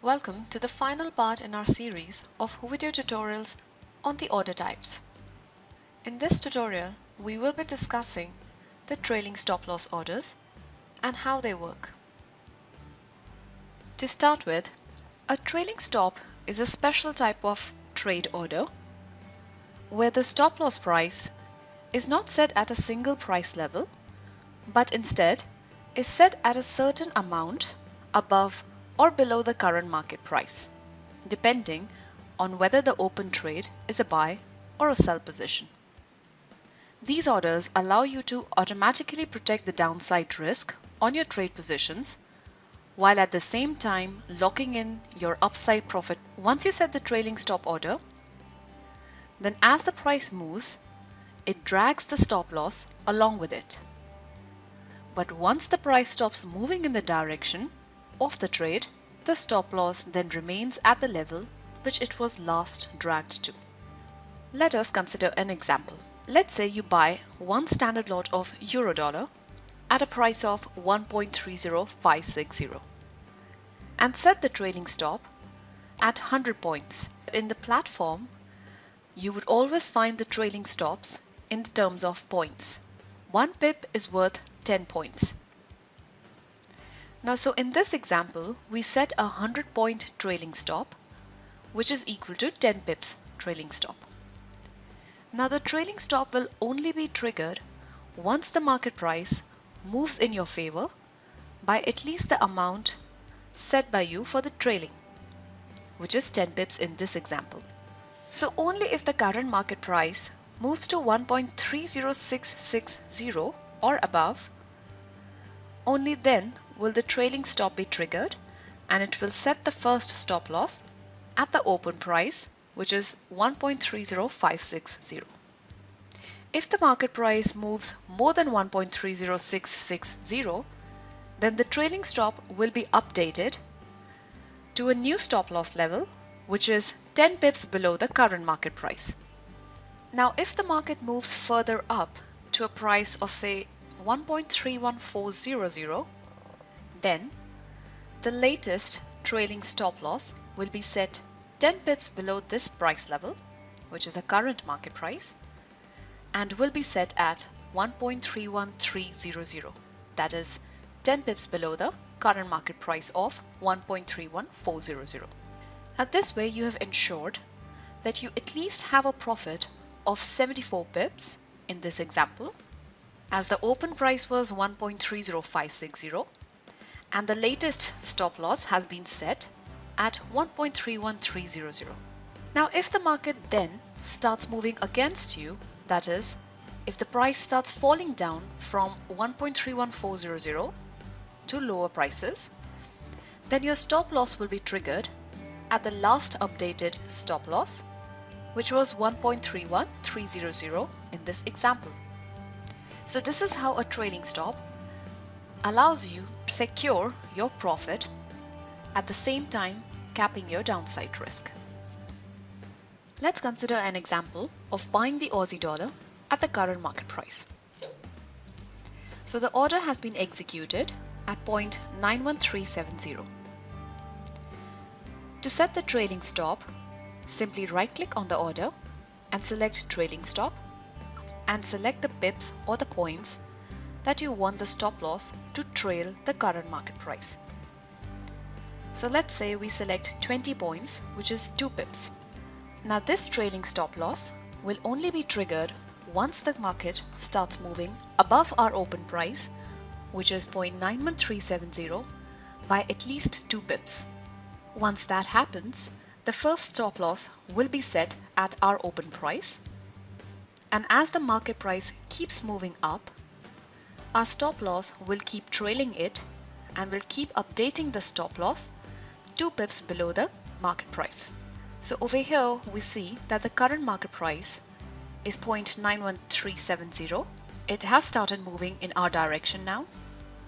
Welcome to the final part in our series of video tutorials on the order types. In this tutorial, we will be discussing the trailing stop loss orders and how they work. To start with, a trailing stop is a special type of trade order where the stop loss price is not set at a single price level, but instead is set at a certain amount above or below the current market price, depending on whether the open trade is a buy or a sell position. These orders allow you to automatically protect the downside risk on your trade positions, while at the same time locking in your upside profit. Once you set the trailing stop order, then as the price moves, it drags the stop loss along with it. But once the price stops moving in the direction of the trade, the stop loss then remains at the level which it was last dragged to. Let us consider an example. Let's say you buy one standard lot of euro-dollar at a price of 1.30560 and set the trailing stop at 100 points. In the platform, you would always find the trailing stops in the terms of points. 1 pip is worth 10 points. Now, so in this example, we set a 100-point trailing stop, which is equal to 10 pips trailing stop. Now, the trailing stop will only be triggered once the market price moves in your favor by at least the amount set by you for the trailing, which is 10 pips in this example. So only if the current market price moves to 1.30660 or above, only then will the trailing stop be triggered, and it will set the first stop loss at the open price, which is 1.30560. If the market price moves more than 1.30660, then the trailing stop will be updated to a new stop loss level, which is 10 pips below the current market price. Now, if the market moves further up to a price of, say, 1.31400, then the latest trailing stop loss will be set 10 pips below this price level, which is a current market price, and will be set at 1.31300. That is 10 pips below the current market price of 1.31400. Now, this way you have ensured that you at least have a profit of 74 pips in this example, as the open price was 1.30560 and the latest stop loss has been set at 1.31300. Now, if the market then starts moving against you, that is, if the price starts falling down from 1.31400 to lower prices, then your stop loss will be triggered at the last updated stop loss, which was 1.31300 in this example. So this is how a trailing stop allows you to secure your profit at the same time capping your downside risk. Let's consider an example of buying the Aussie dollar at the current market price. So the order has been executed at 0.91370. To set the trailing stop, simply right-click on the order and select trailing stop, and select the pips or the points that you want the stop loss to trail the current market price. So let's say we select 20 points, which is 2 pips. Now, this trailing stop loss will only be triggered once the market starts moving above our open price, which is 0.91370, by at least 2 pips. Once that happens, the first stop loss will be set at our open price, and as the market price keeps moving up, our stop loss will keep trailing it and will keep updating the stop loss 2 pips below the market price. So over here we see that the current market price is 0.91370. It has started moving in our direction now.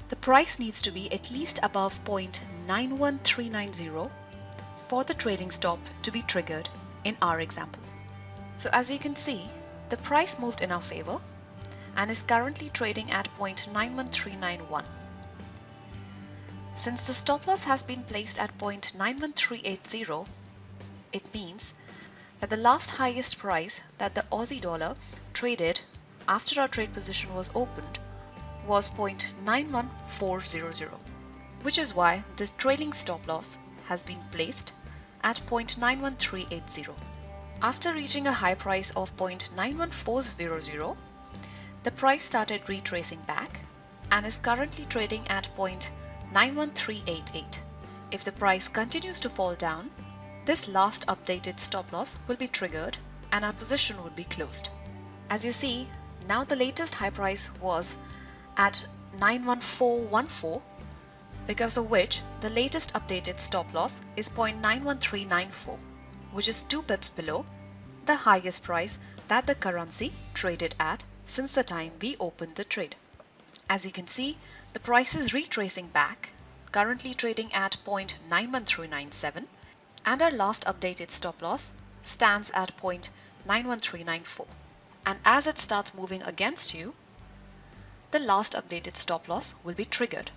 The price needs to be at least above 0.91390 for the trailing stop to be triggered in our example. So as you can see, the price moved in our favor and is currently trading at 0.91391. Since the stop loss has been placed at 0.91380, it means that the last highest price that the Aussie dollar traded after our trade position was opened was 0.91400, which is why this trailing stop loss has been placed at 0.91380. After reaching a high price of 0.91400, the price started retracing back and is currently trading at 0.91388. If the price continues to fall down, this last updated stop loss will be triggered and our position would be closed. As you see, now the latest high price was at 91414, because of which the latest updated stop loss is 0.91394, which is 2 pips below the highest price that the currency traded at since the time we opened the trade. As you can see, the price is retracing back, currently trading at 0.91397, and our last updated stop loss stands at 0.91394. And as it starts moving against you, the last updated stop loss will be triggered,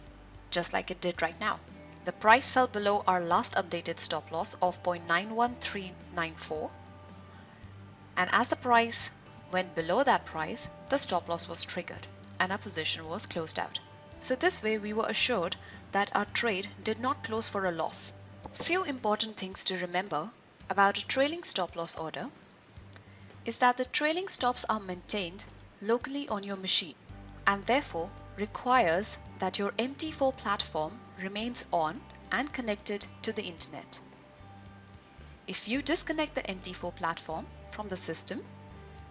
just like it did right now. The price fell below our last updated stop loss of 0.91394, and as the price went below that price, the stop loss was triggered and our position was closed out. So this way we were assured that our trade did not close for a loss. Few important things to remember about a trailing stop loss order is that the trailing stops are maintained locally on your machine and therefore requires that your MT4 platform remains on and connected to the internet. If you disconnect the MT4 platform from the system,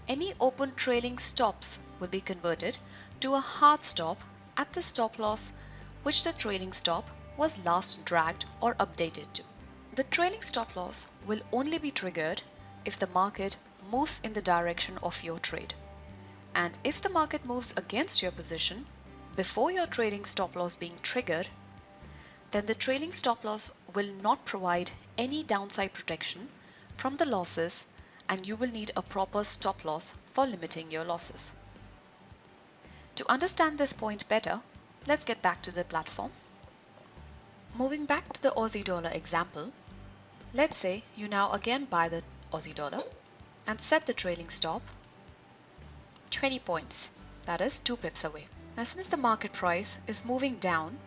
any open trailing stops will be converted to a hard stop at the stop loss which the trailing stop was last dragged or updated to. The trailing stop loss will only be triggered if the market moves in the direction of your trade. And if the market moves against your position before your trailing stop loss being triggered, then the trailing stop loss will not provide any downside protection from the losses, and you will need a proper stop loss for limiting your losses. To understand this point better, let's get back to the platform. Moving back to the Aussie dollar example, let's say you now again buy the Aussie dollar and set the trailing stop 20 points, that is 2 pips away. Now since the market price is moving down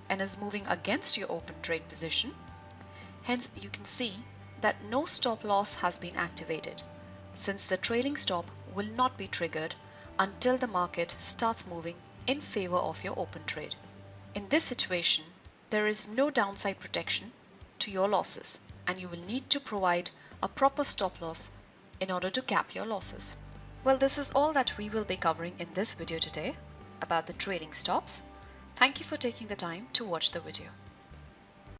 and is moving against your open trade position, hence you can see that no stop loss has been activated, since the trailing stop will not be triggered until the market starts moving in favor of your open trade. In this situation, there is no downside protection to your losses, and you will need to provide a proper stop loss in order to cap your losses. Well, this is all that we will be covering in this video today about the trailing stops. Thank you for taking the time to watch the video.